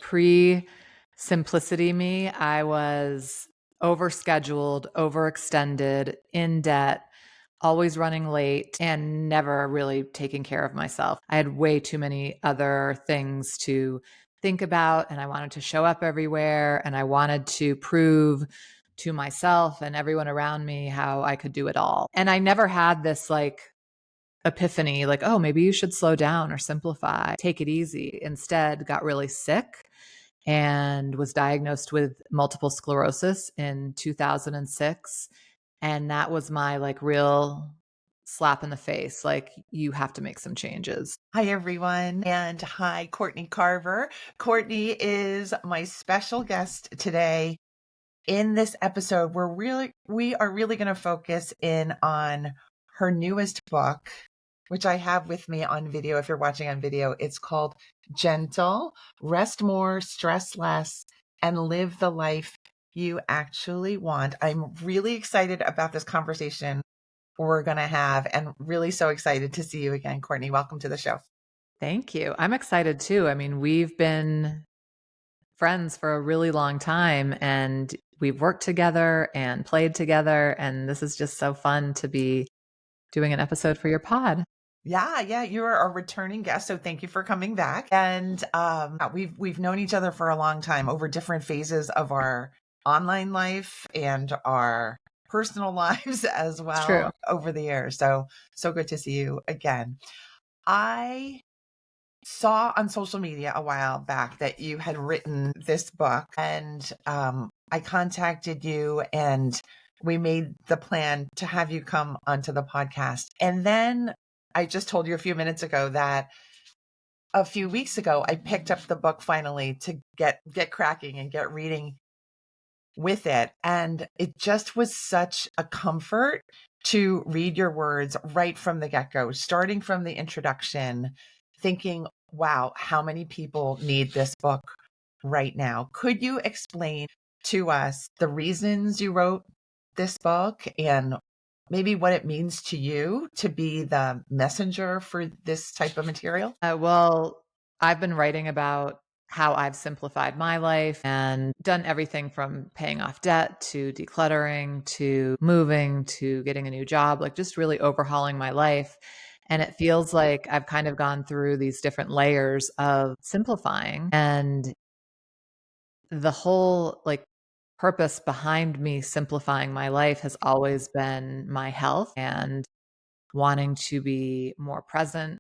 pre simplicity me, I was overscheduled, overextended, in debt, always running late, and never really taking care of myself. I had way too many other things to think about, and I wanted to show up everywhere, and I wanted to prove to myself and everyone around me how I could do it all. And I never had this like epiphany, like, oh, maybe you should slow down or simplify, take it easy. Instead, got really sick and was diagnosed with multiple sclerosis in 2006. And that was my like real slap in the face. Like, you have to make some changes. Hi, everyone. And hi, Courtney Carver. Courtney is my special guest today. In this episode, we are really going to focus in on her newest book, which I have with me on video. If you're watching on video, it's called Gentle, Rest More, Stress Less, and Live the Life You Actually Want. I'm really excited about this conversation we're going to have, and really so excited to see you again, Courtney. Welcome to the show. Thank you. I'm excited too. I mean, we've been friends for a really long time and we've worked together and played together. And this is just so fun to be doing an episode for your pod. Yeah, you are a returning guest, so thank you for coming back. And we've known each other for a long time over different phases of our online life and our personal lives as It's true. well over the years. So good to see you again. I saw on social media a while back that you had written this book, and I contacted you and we made the plan to have you come onto the podcast. And then I just told you a few minutes ago that a few weeks ago, I picked up the book finally to get cracking and get reading with it. And it just was such a comfort to read your words right from the get-go, starting from the introduction, thinking, wow, how many people need this book right now? Could you explain to us the reasons you wrote this book and maybe what it means to you to be the messenger for this type of material? Well, I've been writing about how I've simplified my life and done everything from paying off debt to decluttering to moving to getting a new job, like just really overhauling my life. And it feels like I've kind of gone through these different layers of simplifying. And the whole like purpose behind me simplifying my life has always been my health and wanting to be more present,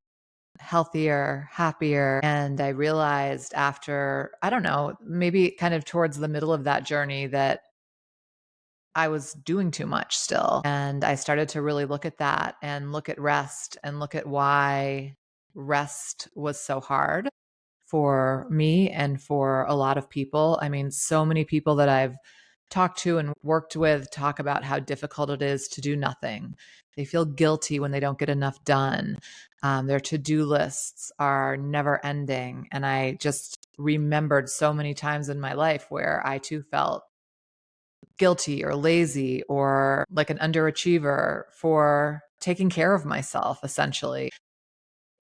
healthier, happier. And I realized after, I don't know, maybe kind of towards the middle of that journey that I was doing too much still. And I started to really look at that and look at rest and look at why rest was so hard for me and for a lot of people. I mean, so many people that I've talked to and worked with talk about how difficult it is to do nothing. They feel guilty when they don't get enough done. Their to-do lists are never ending. And I just remembered so many times in my life where I too felt guilty or lazy or like an underachiever for taking care of myself, essentially.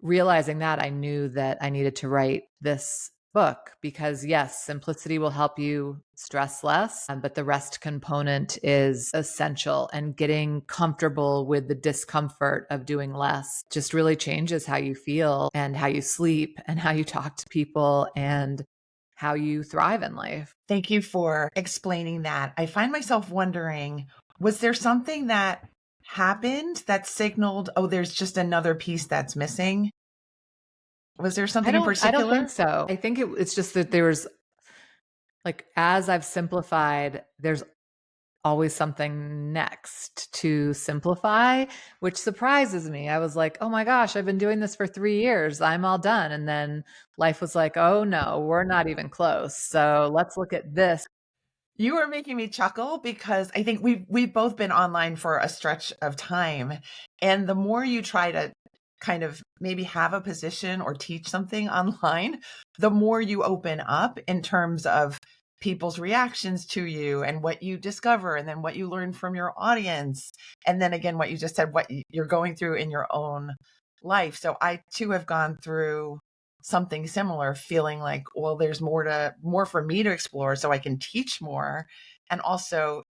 Realizing that, I knew that I needed to write this book because, yes, simplicity will help you stress less, but the rest component is essential. And getting comfortable with the discomfort of doing less just really changes how you feel and how you sleep and how you talk to people and how you thrive in life. Thank you for explaining that. I find myself wondering, was there something that happened that signaled, oh, there's just another piece that's missing? Was there something in I don't think particular? so. I think it's just that there's like, as I've simplified, there's always something next to simplify, which surprises me. I was like, oh my gosh, I've been doing this for 3 years. I'm all done. And then life was like, oh no, we're not even close. So let's look at this. You are making me chuckle because I think we've both been online for a stretch of time. And the more you try to kind of maybe have a position or teach something online, the more you open up in terms of people's reactions to you and what you discover and then what you learn from your audience. And then again, what you just said, what you're going through in your own life. So I too have gone through something similar, feeling like, well, there's more for me to explore so I can teach more, and also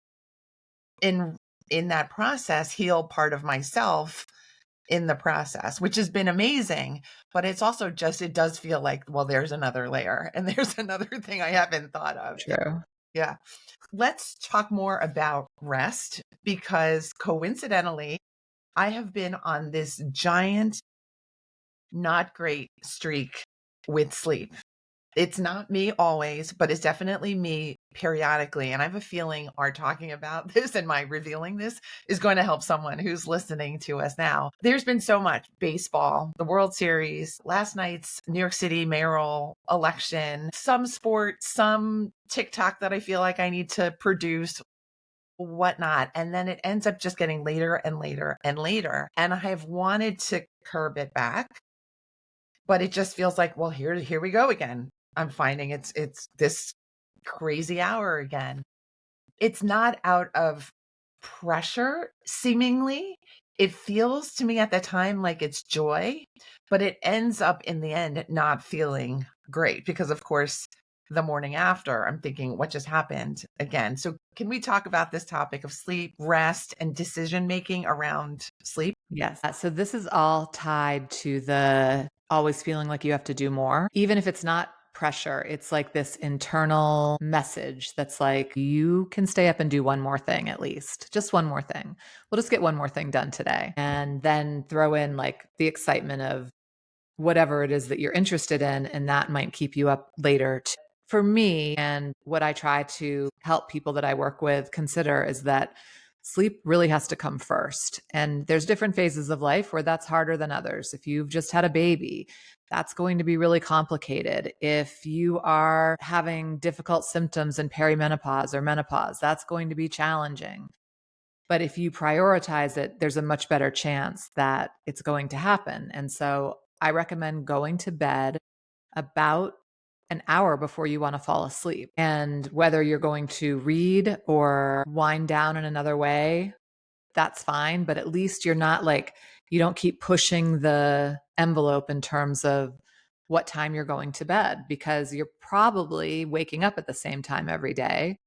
in that process heal part of myself in the process, which has been amazing. But it's also just, it does feel like, well, there's another layer and there's another thing I haven't thought of. True. Yeah. Let's talk more about rest, because coincidentally, I have been on this giant, not great streak with sleep. It's not me always, but it's definitely me periodically. And I have a feeling our talking about this and my revealing this is going to help someone who's listening to us now. There's been so much baseball, the World Series, last night's New York City mayoral election, some sport, some TikTok that I feel like I need to produce, whatnot. And then it ends up just getting later and later and later. And I have wanted to curb it back, but it just feels like, well, here we go again. I'm finding it's this crazy hour again. It's not out of pressure, seemingly. It feels to me at the time like it's joy, but it ends up in the end not feeling great, because of course the morning after I'm thinking, what just happened again? So can we talk about this topic of sleep, rest, and decision making around sleep? Yes. So this is all tied to the always feeling like you have to do more, even if it's not pressure. It's like this internal message that's like, you can stay up and do one more thing at least, just one more thing. We'll just get one more thing done today. And then throw in like the excitement of whatever it is that you're interested in, and that might keep you up later. For me, and what I try to help people that I work with consider is that sleep really has to come first. And there's different phases of life where that's harder than others. If you've just had a baby, that's going to be really complicated. If you are having difficult symptoms in perimenopause or menopause, that's going to be challenging. But if you prioritize it, there's a much better chance that it's going to happen. And so I recommend going to bed about an hour before you want to fall asleep. And whether you're going to read or wind down in another way, that's fine. But at least you're not like, you don't keep pushing the envelope in terms of what time you're going to bed, because you're probably waking up at the same time every day.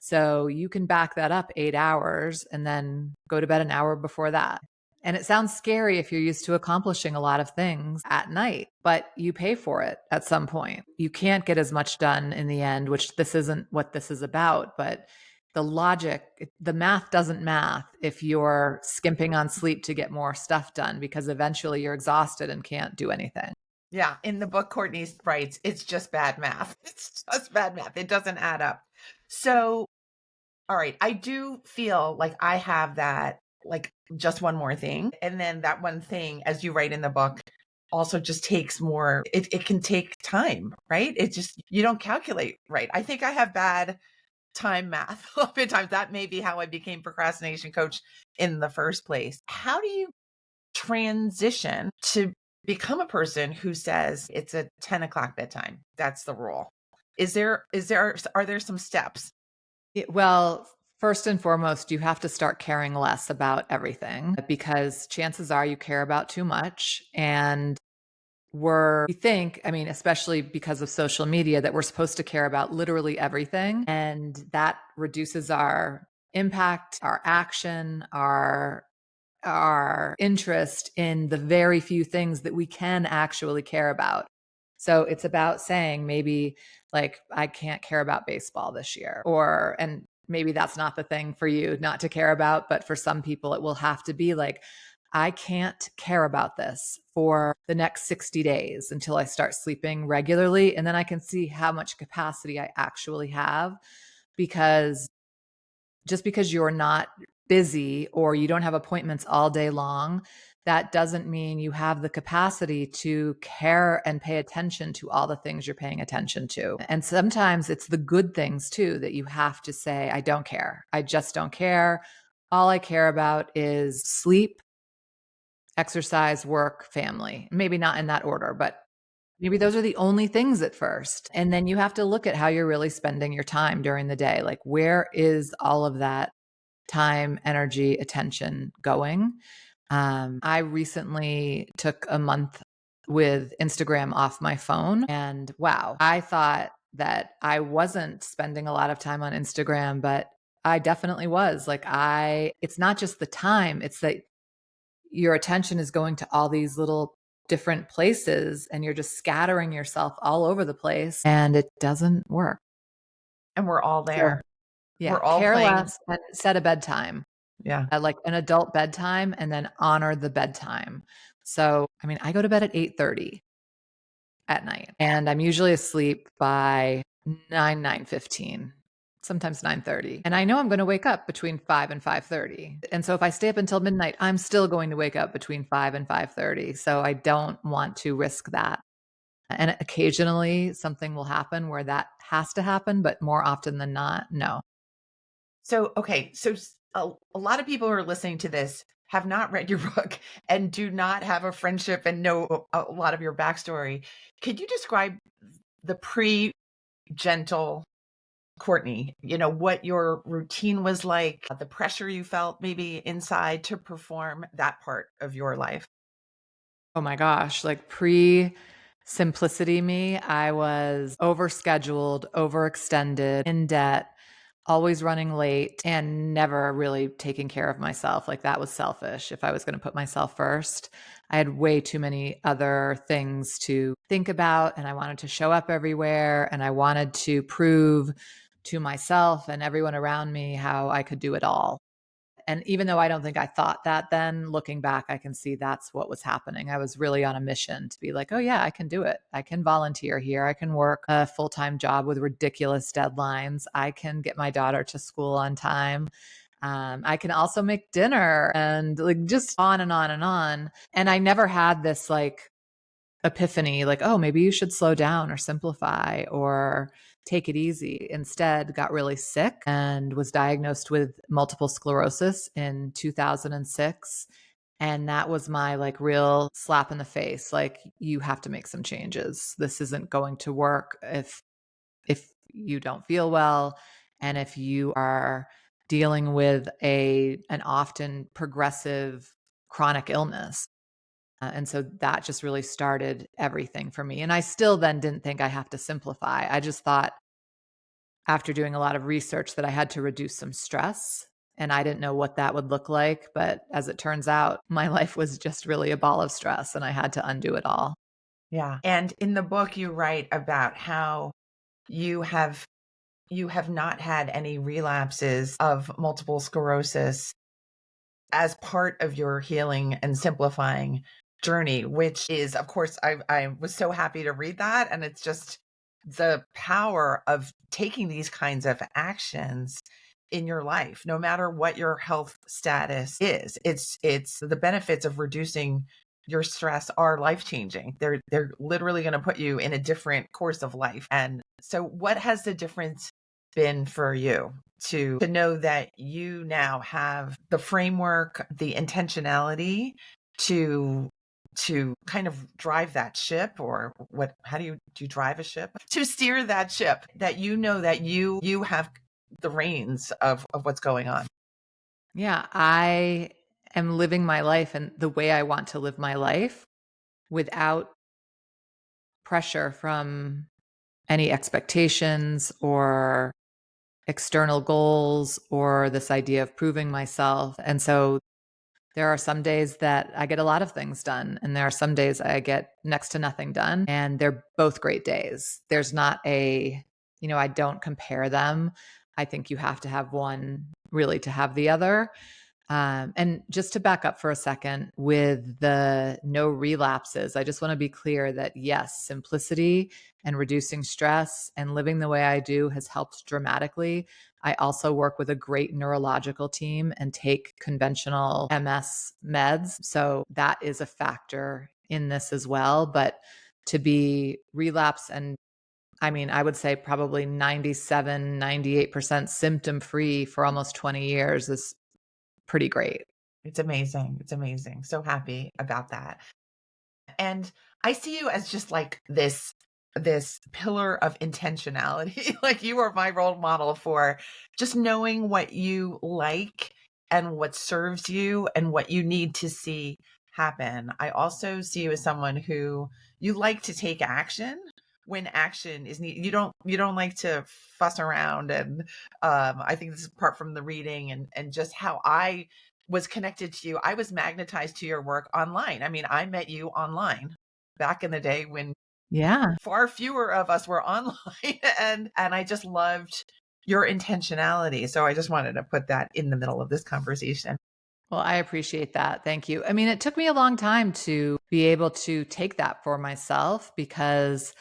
So you can back that up 8 hours and then go to bed an hour before that. And it sounds scary if you're used to accomplishing a lot of things at night, but you pay for it at some point. You can't get as much done in the end, which this isn't what this is about, but the logic, the math doesn't math if you're skimping on sleep to get more stuff done, because eventually you're exhausted and can't do anything. Yeah, in the book, Courtney writes, it's just bad math. It's just bad math. It doesn't add up. So, all right, I do feel like I have that, like, just one more thing. And then that one thing, as you write in the book, also just takes more, it can take time, right? It just, you don't calculate right. I think I have bad time math. Oftentimes that may be how I became procrastination coach in the first place. How do you transition to become a person who says it's a 10 o'clock bedtime? That's the rule. Are there some steps? Well, first and foremost, you have to start caring less about everything, because chances are you care about too much. And we think, I mean, especially because of social media, that we're supposed to care about literally everything. And that reduces our impact, our action, our interest in the very few things that we can actually care about. So it's about saying, maybe like, I can't care about baseball this year, and maybe that's not the thing for you not to care about, but for some people it will have to be like, I can't care about this for the next 60 days until I start sleeping regularly. And then I can see how much capacity I actually have. Because just because you're not busy or you don't have appointments all day long, that doesn't mean you have the capacity to care and pay attention to all the things you're paying attention to. And sometimes it's the good things too that you have to say, I don't care. I just don't care. All I care about is sleep, exercise, work, family. Maybe not in that order, but maybe those are the only things at first. And then you have to look at how you're really spending your time during the day. Like, where is all of that time, energy, attention going? I recently took a month with Instagram off my phone. And wow, I thought that I wasn't spending a lot of time on Instagram, but I definitely was. It's not just the time, it's that your attention is going to all these little different places and you're just scattering yourself all over the place and it doesn't work. And we're all So, there. yeah, We're all care playing. less and set a bedtime, Yeah. like an adult bedtime, and then honor the bedtime. So, I mean, I go to bed at 8:30 at night and I'm usually asleep by 9:15, sometimes 9:30. And I know I'm going to wake up between 5 and 5:30. And so if I stay up until midnight, I'm still going to wake up between 5 and 5:30. So I don't want to risk that. And occasionally something will happen where that has to happen, but more often than not, no. So, okay. So a lot of people who are listening to this have not read your book and do not have a friendship and know a lot of your backstory. Could you describe the pre-gentle Courtney, what your routine was like, the pressure you felt maybe inside to perform that part of your life? Oh my gosh, like pre simplicity me, I was overscheduled, overextended, in debt, always running late, and never really taking care of myself. Like that was selfish if I was going to put myself first. I had way too many other things to think about, and I wanted to show up everywhere, and I wanted to prove to myself and everyone around me how I could do it all. And even though I don't think I thought that then, looking back, I can see that's what was happening. I was really on a mission to be like, oh, yeah, I can do it. I can volunteer here. I can work a full time job with ridiculous deadlines. I can get my daughter to school on time. I can also make dinner and like just on and on and on. And I never had this like epiphany like, oh, maybe you should slow down or simplify or take it easy. Instead, got really sick and was diagnosed with multiple sclerosis in 2006. And that was my like real slap in the face. Like, you have to make some changes. This isn't going to work if you don't feel well and if you are dealing with an often progressive chronic illness. And so that just really started everything for me. And I still then didn't think I have to simplify. I just thought after doing a lot of research that I had to reduce some stress. And I didn't know what that would look like. But as it turns out, my life was just really a ball of stress and I had to undo it all. Yeah. And in the book, you write about how you have you have not had any relapses of multiple sclerosis as part of your healing and simplifying journey, which is, of course, I was so happy to read that. And it's just the power of taking these kinds of actions in your life, no matter what your health status is. It's the benefits of reducing your stress are life changing. They're literally going to put you in a different course of life. And so what has the difference been for you to know that you now have the framework, the intentionality to kind of drive that ship, or what, how do you drive a ship, to steer that ship, that you know that you have the reins of what's going on? Yeah, I am living my life and the way I want to live my life without pressure from any expectations or external goals or this idea of proving myself. And so there are some days that I get a lot of things done, and there are some days I get next to nothing done. And they're both great days. There's not I don't compare them. I think you have to have one really to have the other. And just to back up for a second with the no relapses, I just want to be clear that yes, simplicity and reducing stress and living the way I do has helped dramatically. I also work with a great neurological team and take conventional MS meds. So that is a factor in this as well. But to be relapse and I mean, I would say probably 97, 98% symptom free for almost 20 years is pretty great. It's amazing. It's amazing. So happy about that. And I see you as just like this pillar of intentionality. Like, you are my role model for just knowing what you like and what serves you and what you need to see happen. I also see you as someone who you like to take action when action is needed. You don't like to fuss around. And I think this is apart from the reading and just how I was connected to you. I was magnetized to your work online. I mean, I met you online back in the day when Yeah. far fewer of us were online and I just loved your intentionality. So I just wanted to put that in the middle of this conversation. Well, I appreciate that. Thank you. I mean, it took me a long time to be able to take that for myself because,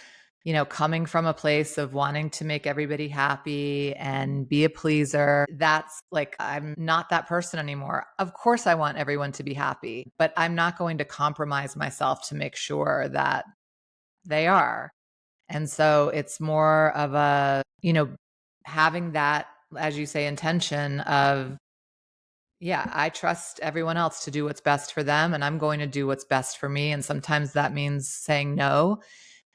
coming from a place of wanting to make everybody happy and be a pleaser, that's like, I'm not that person anymore. Of course, I want everyone to be happy, but I'm not going to compromise myself to make sure that they are. And so it's more of a, having that, as you say, intention of, yeah, I trust everyone else to do what's best for them, and I'm going to do what's best for me. And sometimes that means saying no,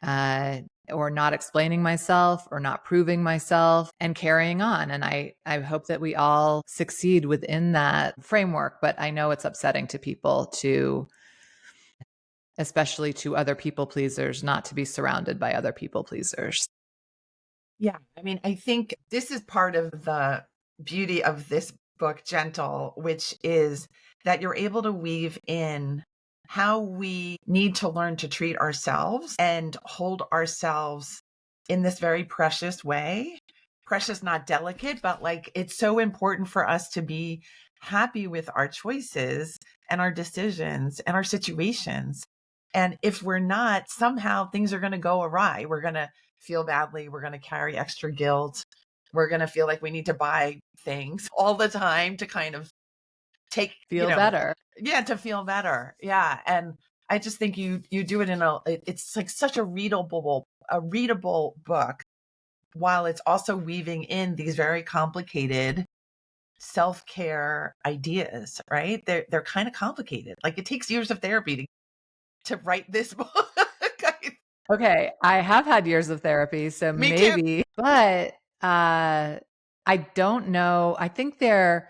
uh, or not explaining myself, or not proving myself, and carrying on. And I hope that we all succeed within that framework. But I know it's upsetting to people to, especially to other people pleasers, not to be surrounded by other people pleasers. Yeah. I mean, I think this is part of the beauty of this book, Gentle, which is that you're able to weave in how we need to learn to treat ourselves and hold ourselves in this very precious way. Precious, not delicate, but like it's so important for us to be happy with our choices and our decisions and our situations. And if we're not, somehow things are going to go awry. We're going to feel badly. We're going to carry extra guilt. We're going to feel like we need to buy things all the time to kind of take, Feel better. yeah, to feel better. Yeah. And I just think you do it it's like such a readable book while it's also weaving in these very complicated self-care ideas, right? They're kind of complicated. Like it takes years of therapy to write this book. Okay, I have had years of therapy, so Me too. maybe, but I don't know. I think they're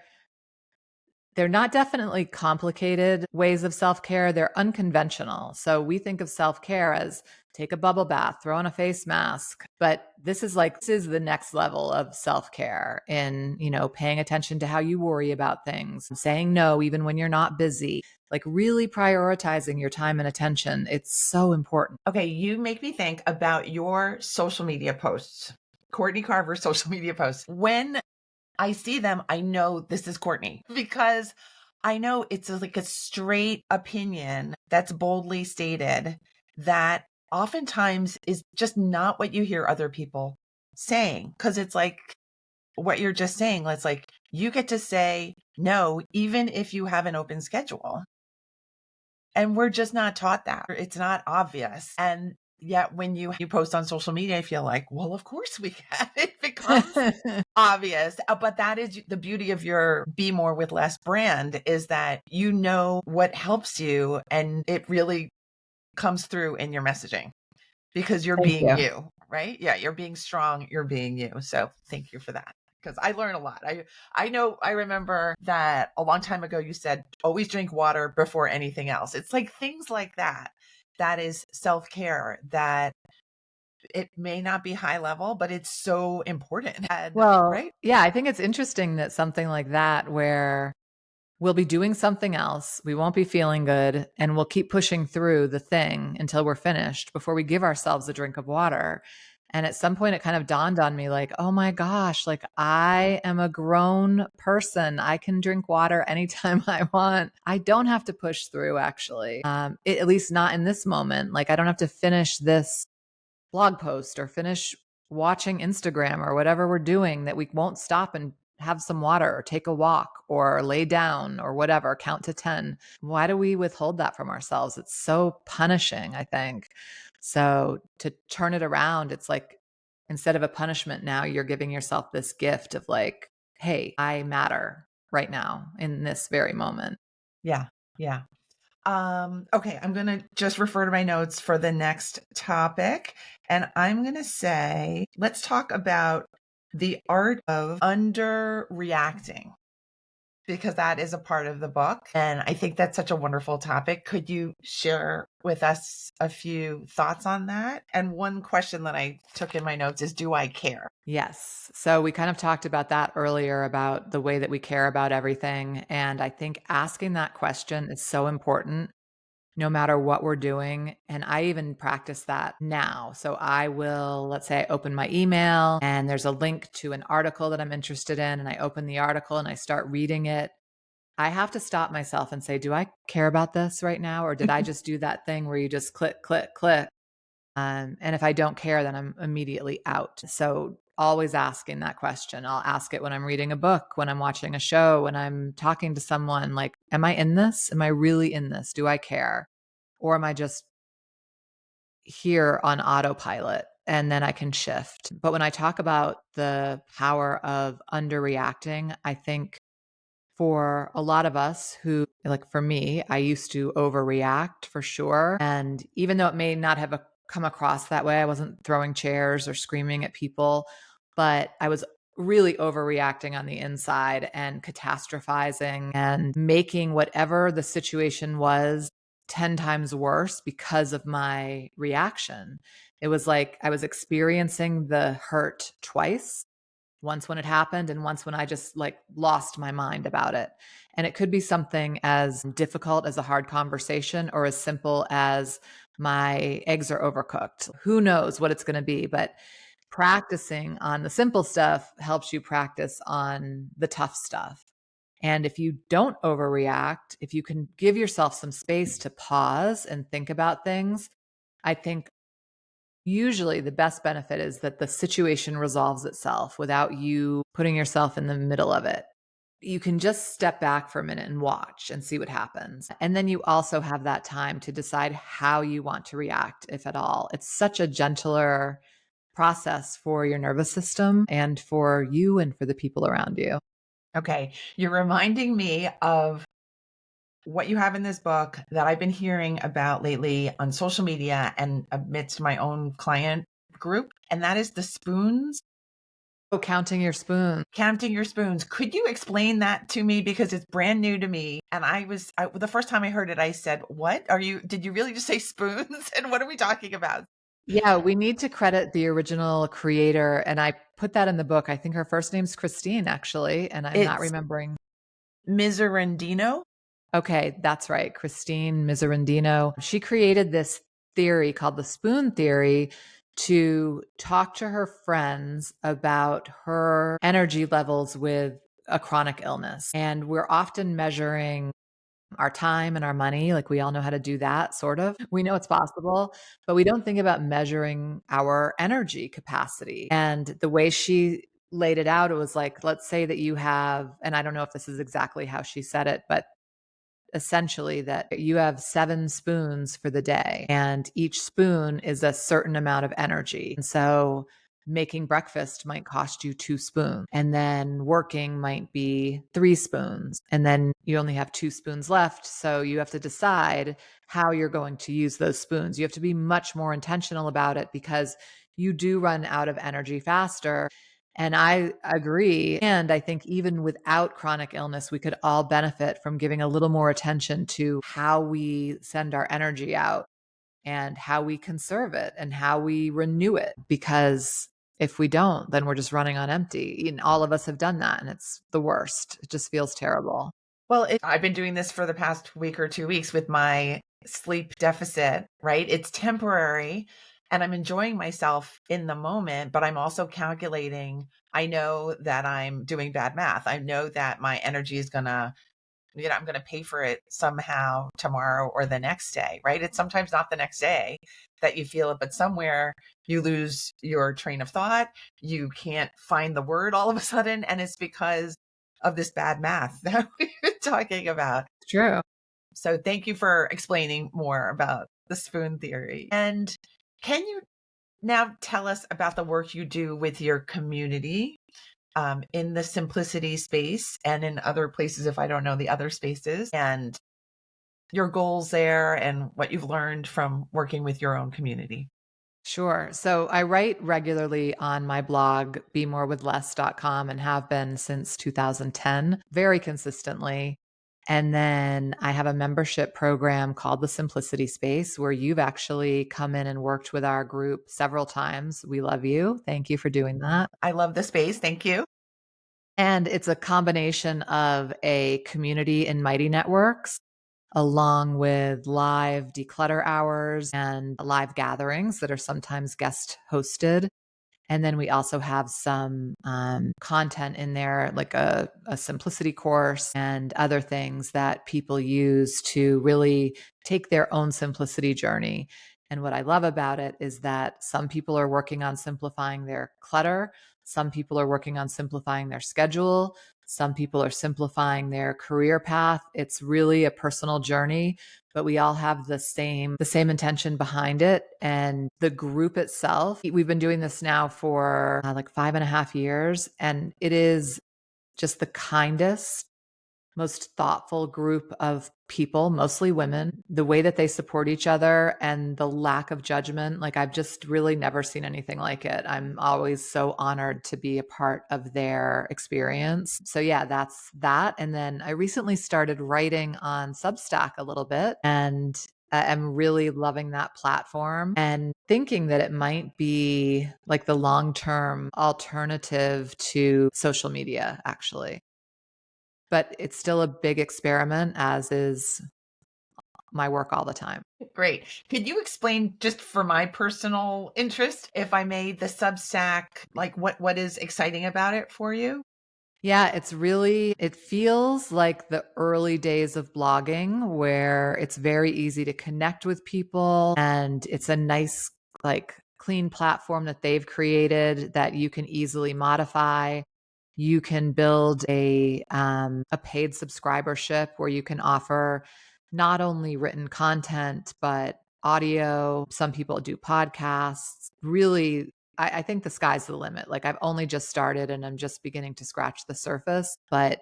not definitely complicated ways of self-care. They're unconventional. So we think of self-care as take a bubble bath, throw on a face mask, but this is the next level of self-care in, paying attention to how you worry about things, saying no even when you're not busy, like really prioritizing your time and attention. It's so important. Okay, you make me think about your social media posts, Courtney Carver social media posts. When I see them, I know this is Courtney because I know like a straight opinion that's boldly stated that oftentimes is just not what you hear other people saying. Cause it's like what you're just saying. It's like you get to say no, even if you have an open schedule. And we're just not taught that. It's not obvious. And yet when you post on social media, I feel like, well, of course we can. It becomes obvious. But that is the beauty of your Be More with Less brand is that you know what helps you and it really comes through in your messaging because you're Thank being you. you, right? Yeah, you're being strong, you're being you. So thank you for that. Because I learn a lot. I know I remember that a long time ago you said always drink water before anything else. It's like things like that. That is self-care that it may not be high level, but it's so important. And Well, right? yeah, I think it's interesting that something like that, where we'll be doing something else, we won't be feeling good, and we'll keep pushing through the thing until we're finished before we give ourselves a drink of water. And at some point, it kind of dawned on me like, oh my gosh, like I am a grown person. I can drink water anytime I want. I don't have to push through, actually, at least not in this moment. Like, I don't have to finish this blog post or finish watching Instagram or whatever we're doing, that we won't stop and have some water or take a walk or lay down or whatever, count to 10. Why do we withhold that from ourselves? It's so punishing, I think. So to turn it around, it's like instead of a punishment, now you're giving yourself this gift of like, hey, I matter right now in this very moment. Yeah. Yeah. Okay, I'm going to just refer to my notes for the next topic. And I'm going to say, let's talk about the art of underreacting. because that is a part of the book. And I think that's such a wonderful topic. Could you share with us a few thoughts on that? And one question that I took in my notes is, do I care? Yes. So we kind of talked about that earlier about the way that we care about everything. And I think asking that question is so important no matter what we're doing. And I even practice that now. So I will, let's say I open my email and there's a link to an article that I'm interested in, and I open the article and I start reading it. I have to stop myself and say, do I care about this right now? Or did I just do that thing where you just click, click, click? And if I don't care, then I'm immediately out. So always asking that question. I'll ask it when I'm reading a book, when I'm watching a show, when I'm talking to someone like, am I in this? Am I really in this? Do I care? Or am I just here on autopilot? And then I can shift. But when I talk about the power of underreacting, I think for a lot of us who, like for me, I used to overreact for sure. And even though it may not have come across that way, I wasn't throwing chairs or screaming at people, but I was really overreacting on the inside and catastrophizing and making whatever the situation was 10 times worse because of my reaction. It was like I was experiencing the hurt twice, once when it happened and once when I just like lost my mind about it. And it could be something as difficult as a hard conversation or as simple as my eggs are overcooked. Who knows what it's going to be, but practicing on the simple stuff helps you practice on the tough stuff. And if you don't overreact, if you can give yourself some space to pause and think about things, I think usually the best benefit is that the situation resolves itself without you putting yourself in the middle of it. You can just step back for a minute and watch and see what happens. And then you also have that time to decide how you want to react, if at all. It's such a gentler process for your nervous system and for you and for the people around you. Okay. You're reminding me of what you have in this book that I've been hearing about lately on social media and amidst my own client group, and that is the spoons. Oh, counting your spoon. Counting your spoons. Could you explain that to me? Because it's brand new to me. And the first time I heard it, I said, what did you really just say spoons? And what are we talking about? Yeah, we need to credit the original creator. And I put that in the book. I think her first name's Christine, actually. And I'm not It's remembering. Miserandino. Okay, that's right. Christine Miserandino. She created this theory called the spoon theory to talk to her friends about her energy levels with a chronic illness. And we're often measuring our time and our money. Like we all know how to do that, sort of. We know it's possible, but we don't think about measuring our energy capacity. And the way she laid it out, it was like, let's say that you have, and I don't know if this is exactly how she said it, but essentially that you have 7 spoons for the day and each spoon is a certain amount of energy. And so making breakfast might cost you 2 spoons and then working might be 3 spoons and then you only have 2 spoons left. So you have to decide how you're going to use those spoons. You have to be much more intentional about it because you do run out of energy faster. And I agree. And I think even without chronic illness, we could all benefit from giving a little more attention to how we send our energy out and how we conserve it and how we renew it. Because if we don't, then we're just running on empty. And all of us have done that. And it's the worst. It just feels terrible. Well, I've been doing this for the past week or 2 weeks with my sleep deficit, right? It's temporary and I'm enjoying myself in the moment, but I'm also calculating. I know that I'm doing bad math. I know that my energy is going to, I'm going to pay for it somehow tomorrow or the next day, right? It's sometimes not the next day that you feel it, but somewhere you lose your train of thought. You can't find the word all of a sudden. And it's because of this bad math that we've been talking about. It's true. So thank you for explaining more about the spoon theory. And can you now tell us about the work you do with your community in the simplicity space and in other places, if I don't know the other spaces, and your goals there and what you've learned from working with your own community? Sure. So I write regularly on my blog, bemorewithless.com, and have been since 2010, very consistently. And then I have a membership program called the Simplicity Space, where you've actually come in and worked with our group several times. We love you. Thank you for doing that. I love the space. Thank you. And it's a combination of a community in Mighty Networks along with live declutter hours and live gatherings that are sometimes guest hosted. And then we also have some content in there, like a simplicity course and other things that people use to really take their own simplicity journey. And what I love about it is that some people are working on simplifying their clutter. Some people are working on simplifying their schedule. Some people are simplifying their career path. It's really a personal journey, but we all have the same intention behind it. And the group itself, we've been doing this now for like 5.5 years, and it is just the kindest, most thoughtful group of people, mostly women. The way that they support each other and the lack of judgment, like I've just really never seen anything like it. I'm always so honored to be a part of their experience. So yeah, that's that. And then I recently started writing on Substack a little bit, and I'm really loving that platform and thinking that it might be like the long-term alternative to social media, actually. But it's still a big experiment, as is my work all the time. Great. Could you explain, just for my personal interest, if I may, the Substack, like what is exciting about it for you? Yeah, it feels like the early days of blogging where it's very easy to connect with people, and it's a nice, like, clean platform that they've created that you can easily modify. You can build a paid subscribership where you can offer not only written content, but audio. Some people do podcasts. Really, I think the sky's the limit. Like I've only just started and I'm just beginning to scratch the surface. But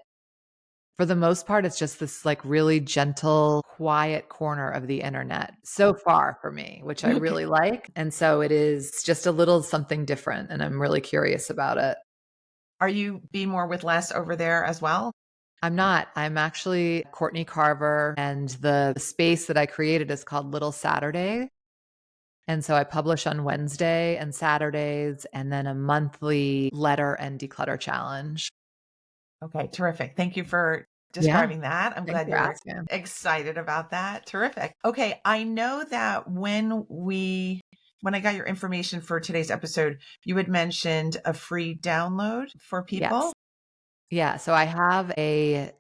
for the most part, it's just this like really gentle, quiet corner of the internet so far for me, which I Okay. really like. And so it is just a little something different. And I'm really curious about it. Are you Be More with Less over there as well? I'm not. I'm actually Courtney Carver, and the space that I created is called Little Saturday. And so I publish on Wednesday and Saturdays, and then a monthly letter and declutter challenge. Okay, terrific. Thank you for Yeah. describing that. I'm Thanks glad for you're asking. excited about that. Terrific. Okay, I know that when I got your information for today's episode, you had mentioned a free download for people. Yes. Yeah. So I have a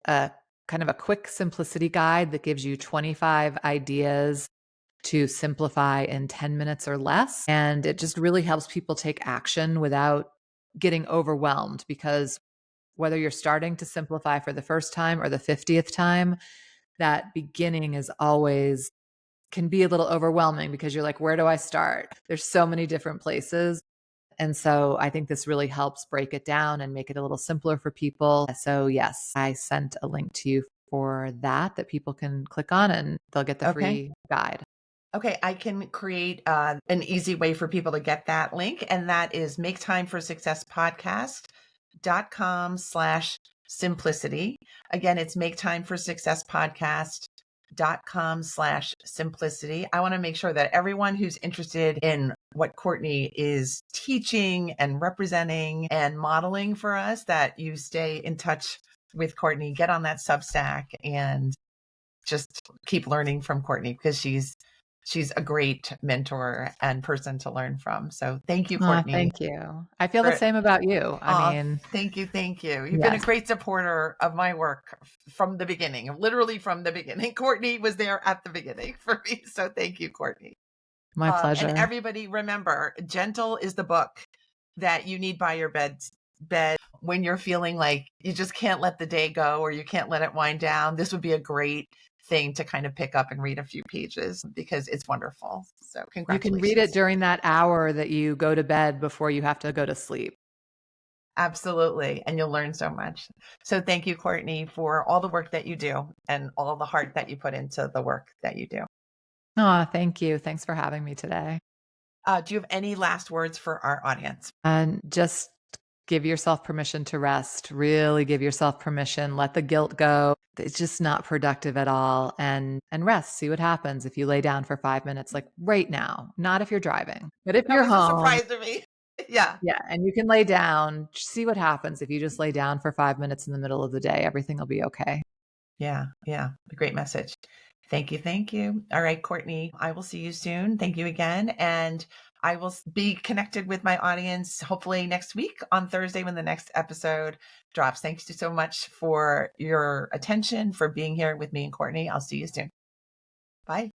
kind of a quick simplicity guide that gives you 25 ideas to simplify in 10 minutes or less. And it just really helps people take action without getting overwhelmed, because whether you're starting to simplify for the first time or the 50th time, that beginning is always can be a little overwhelming because you're like, where do I start? There's so many different places. And so I think this really helps break it down and make it a little simpler for people. So, yes, I sent a link to you for that people can click on and they'll get the Okay. free guide. Okay, I can create an easy way for people to get that link, and that is maketimeforsuccesspodcast.com/simplicity. Again, it's maketimeforsuccesspodcast.com/simplicity. I want to make sure that everyone who's interested in what Courtney is teaching and representing and modeling for us, that you stay in touch with Courtney, get on that Substack, and just keep learning from Courtney, because she's a great mentor and person to learn from. So thank you, Oh, Courtney. thank you. I feel the For, same about you. I mean, thank you, thank you. You've been a yes, great supporter of my work from the beginning, literally from the beginning. Courtney was there at the beginning for me. So thank you, Courtney. my And pleasure. everybody, remember, Gentle is the book that you need by your bed when you're feeling like you just can't let the day go or you can't let it wind down. This would be a great thing to kind of pick up and read a few pages, because it's wonderful. So You can read it congratulations. during that hour that you go to bed before you have to go to sleep. Absolutely. And you'll learn so much. So thank you, Courtney, for all the work that you do and all the heart that you put into the work that you do. Oh, thank you. Thanks for having me today. Do you have any last words for our audience? And just give yourself permission to rest. Really give yourself permission. Let the guilt go. It's just not productive at all. And rest. See what happens if you lay down for 5 minutes, like right now. Not if you're driving, but if That you're was a home, surprise to me. Yeah. yeah, and you can lay down. See what happens if you just lay down for 5 minutes in the middle of the day. Everything will be okay. Yeah. Yeah. A great message. Thank you. Thank you. All right, Courtney, I will see you soon. Thank you again. And I will be connected with my audience hopefully next week on Thursday when the next episode drops. Thanks you so much for your attention, for being here with me and Courtney. I'll see you soon. Bye.